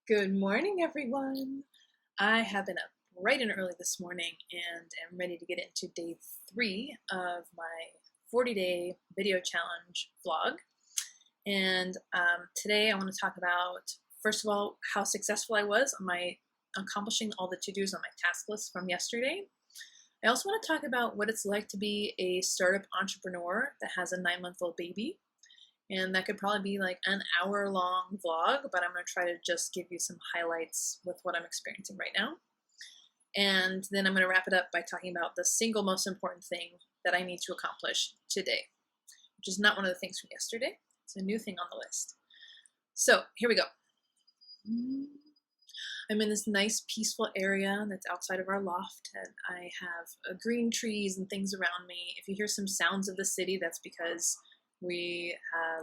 Good morning, everyone. I have been up bright and early this morning and am ready to get into day 3 of my 40-day video challenge vlog. And today I want to talk about, first of all, how successful I was on my accomplishing all the to-dos on my task list from yesterday. I also want to talk about what it's like to be a startup entrepreneur that has a 9-month-old baby. And that could probably be like an hour-long vlog, but I'm going to try to just give you some highlights with what I'm experiencing right now. And then I'm going to wrap it up by talking about the single most important thing that I need to accomplish today, which is not one of the things from yesterday. It's a new thing on the list. So here we go. I'm in this nice peaceful area that's outside of our loft, and I have green trees and things around me. If you hear some sounds of the city, that's because we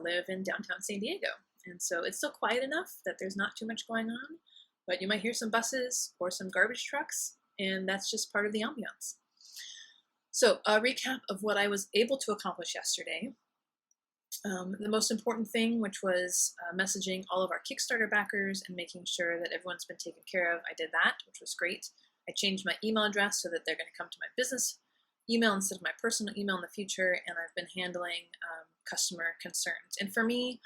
live in downtown San Diego, and so it's still quiet enough that there's not too much going on, but you might hear some buses or some garbage trucks, and that's just part of the ambiance. So a recap of what I was able to accomplish yesterday. The most important thing, which was messaging all of our Kickstarter backers and making sure that everyone's been taken care of. I did that, which was great. I changed my email address so that they're going to come to my business email instead of my personal email in the future, and I've been handling customer concerns. And for me,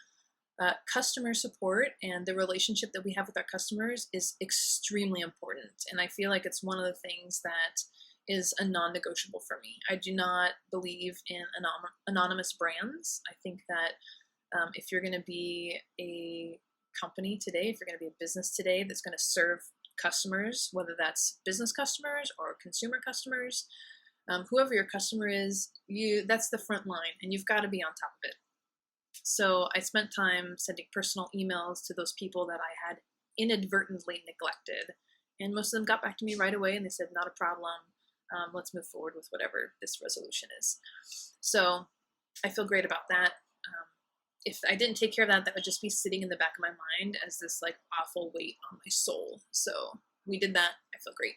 customer support and the relationship that we have with our customers is extremely important. And I feel like it's one of the things that is a non-negotiable for me. I do not believe in anonymous brands. I think that if you're going to be a company today, if you're going to be a business today that's going to serve customers, whether that's business customers or consumer customers, whoever your customer is, that's the front line, and you've got to be on top of it. So I spent time sending personal emails to those people that I had inadvertently neglected, and most of them got back to me right away, and they said, not a problem, let's move forward with whatever this resolution is. So I feel great about that. If I didn't take care of that, that would just be sitting in the back of my mind as this like awful weight on my soul. So we did that. I feel great.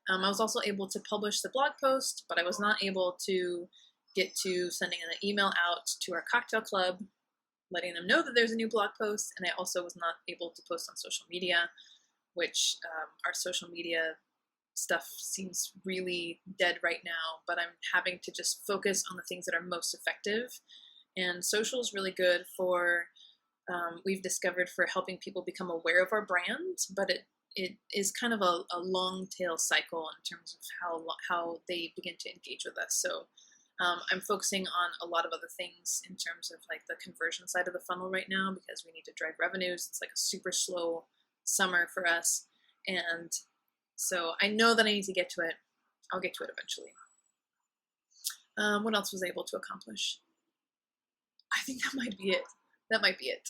I was also able to publish the blog post, but I was not able to get to sending an email out to our cocktail club, letting them know that there's a new blog post, and I also was not able to post on social media, which our social media stuff seems really dead right now, but I'm having to just focus on the things that are most effective. And social is really good for, we've discovered, for helping people become aware of our brand, but it is kind of a long tail cycle in terms of how they begin to engage with us. So I'm focusing on a lot of other things in terms of like the conversion side of the funnel right now, because we need to drive revenues. It's like a super slow summer for us. And so I know that I need to get to it. I'll get to it eventually. What else was I able to accomplish? I think that might be it. That might be it.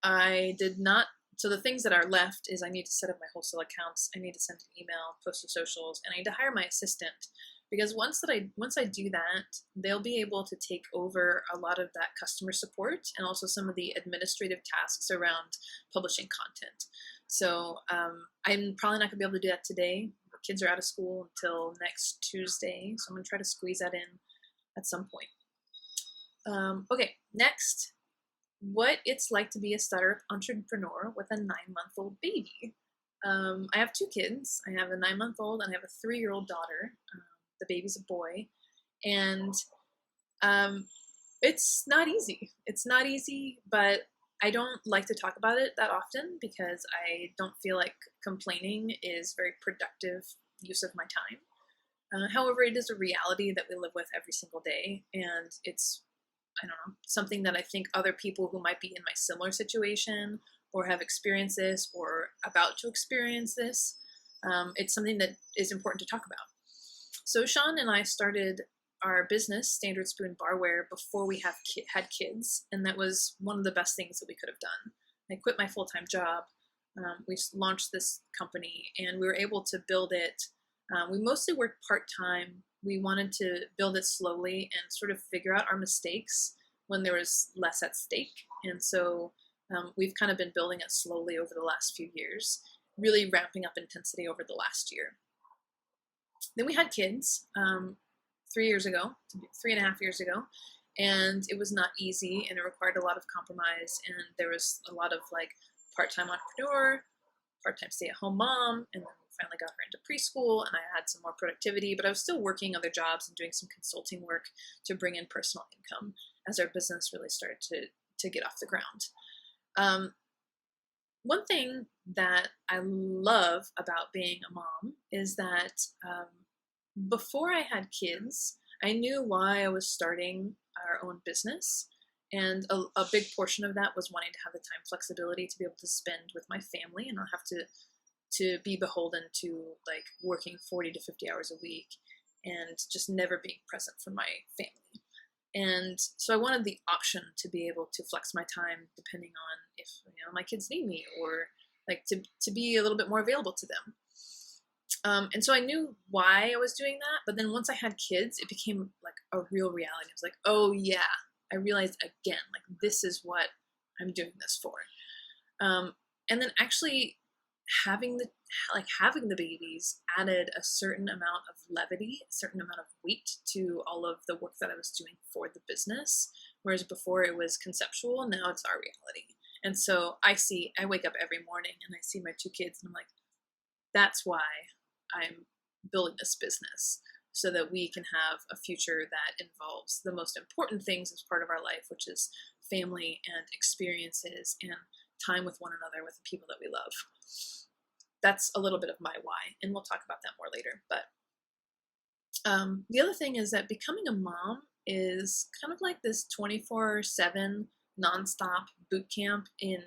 I did not. So the things that are left is I need to set up my wholesale accounts. I need to send an email, post to socials, and I need to hire my assistant, because once I do that, they'll be able to take over a lot of that customer support and also some of the administrative tasks around publishing content. So I'm probably not gonna be able to do that today. The kids are out of school until next Tuesday, so I'm gonna try to squeeze that in at some point. Okay, next. What it's like to be a startup entrepreneur with a 9-month-old baby. I have 2 kids. I have a 9-month-old and I have a 3-year-old daughter. The baby's a boy, and it's not easy. It's not easy, but I don't like to talk about it that often because I don't feel like complaining is very productive use of my time. However, it is a reality that we live with every single day, and it's, I don't know, something that I think other people who might be in my similar situation or have experienced this or about to experience this, it's something that is important to talk about. So Sean and I started our business, Standard Spoon Barware, before we had kids, and that was one of the best things that we could have done. I quit my full-time job. We launched this company, and we were able to build it. We mostly worked part-time. We wanted to build it slowly and sort of figure out our mistakes when there was less at stake. And so we've kind of been building it slowly over the last few years, really ramping up intensity over the last year. Then we had kids 3 years ago, 3.5 years ago, and it was not easy, and it required a lot of compromise, and there was a lot of like part-time entrepreneur, part-time stay-at-home mom, and then we finally got her into preschool, and I had some more productivity, but I was still working other jobs and doing some consulting work to bring in personal income as our business really started to get off the ground. One thing that I love about being a mom is that before I had kids, I knew why I was starting our own business. And a big portion of that was wanting to have the time flexibility to be able to spend with my family and not have to be beholden to like working 40 to 50 hours a week and just never being present for my family. And so I wanted the option to be able to flex my time depending on if my kids need me, or like to be a little bit more available to them. And so I knew why I was doing that, but then once I had kids, it became like a real reality. I was like, oh yeah, I realized again, like this is what I'm doing this for. And then actually having the babies added a certain amount of levity, a certain amount of weight to all of the work that I was doing for the business. Whereas before it was conceptual, now it's our reality. And so I wake up every morning and I see my two kids and I'm like, that's why I'm building this business, so that we can have a future that involves the most important things as part of our life, which is family and experiences and time with one another, with the people that we love. That's a little bit of my why, and we'll talk about that more later. But the other thing is that becoming a mom is kind of like this 24/7 nonstop boot camp in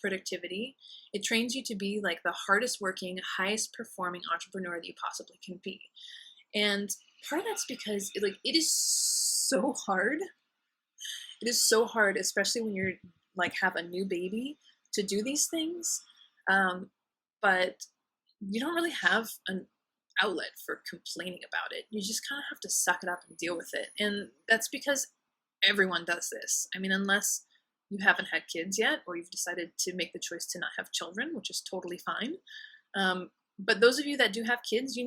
productivity. It trains you to be like the hardest working, highest performing entrepreneur that you possibly can be. And part of that's because it is so hard. It is so hard, especially when you're like have a new baby, to do these things. But you don't really have an outlet for complaining about it. You just kind of have to suck it up and deal with it. And that's because everyone does this. I mean, unless you haven't had kids yet, or you've decided to make the choice to not have children, which is totally fine. But those of you that do have kids,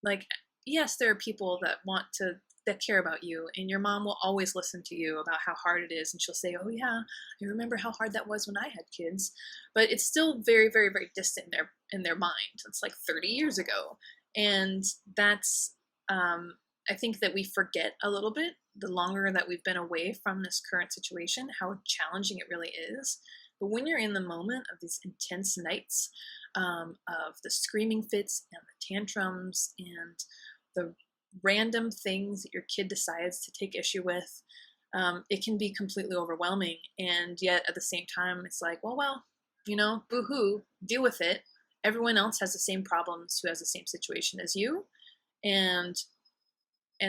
like, yes, there are people that care about you, and your mom will always listen to you about how hard it is, and she'll say, oh yeah, I remember how hard that was when I had kids. But it's still very, very, very distant in their mind. It's like 30 years ago. And that's, I think that we forget a little bit, the longer that we've been away from this current situation, how challenging it really is. But when you're in the moment of these intense nights, of the screaming fits and the tantrums and the random things that your kid decides to take issue with, it can be completely overwhelming. And yet at the same time, it's like, well, boo-hoo, deal with it. Everyone else has the same problems, who has the same situation as you. And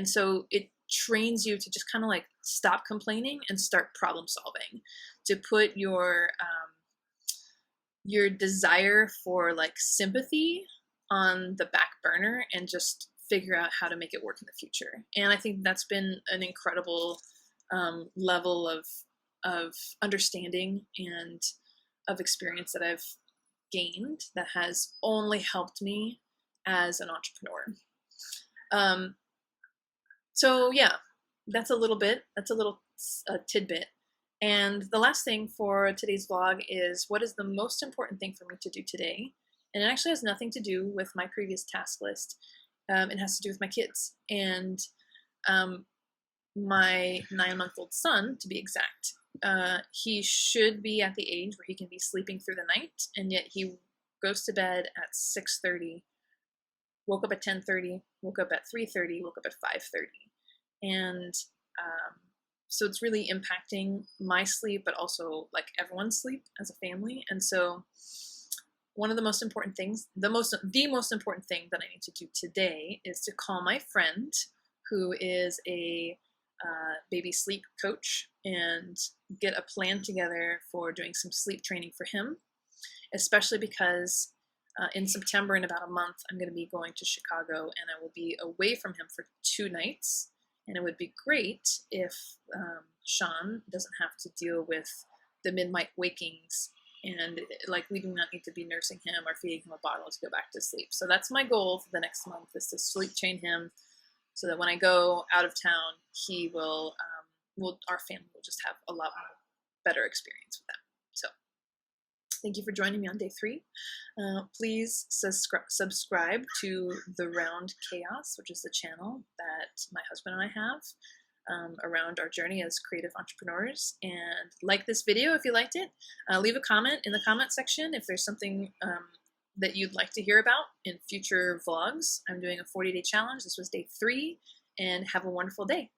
so it trains you to just kind of like stop complaining and start problem solving, to put your desire for like sympathy on the back burner and just figure out how to make it work in the future. And I think that's been an incredible level of understanding and of experience that I've gained, that has only helped me as an entrepreneur. So yeah, that's a little tidbit. And the last thing for today's vlog is, what is the most important thing for me to do today? And it actually has nothing to do with my previous task list. It has to do with my kids. And my 9-month-old son, to be exact, he should be at the age where he can be sleeping through the night, and yet he goes to bed at 6:30, woke up at 10:30, woke up at 3:30, woke up at 5:30. And so it's really impacting my sleep, but also like everyone's sleep as a family. And so one of the most important things, the most important thing that I need to do today is to call my friend, who is a baby sleep coach, and get a plan together for doing some sleep training for him, especially because in September, in about a month, I'm going to be going to Chicago, and I will be away from him for 2 nights. And it would be great if Sean doesn't have to deal with the midnight wakings, and like we do not need to be nursing him or feeding him a bottle to go back to sleep. So that's my goal for the next month, is to sleep train him, so that when I go out of town, he will, our family will just have a lot more better experience with that. So Thank you for joining me on day 3. Please subscribe to The Round Chaos, which is the channel that my husband and I have around our journey as creative entrepreneurs. And like this video if you liked it. Leave a comment in the comment section if there's something that you'd like to hear about in future vlogs. I'm doing a 40-day challenge. This was day 3, and have a wonderful day.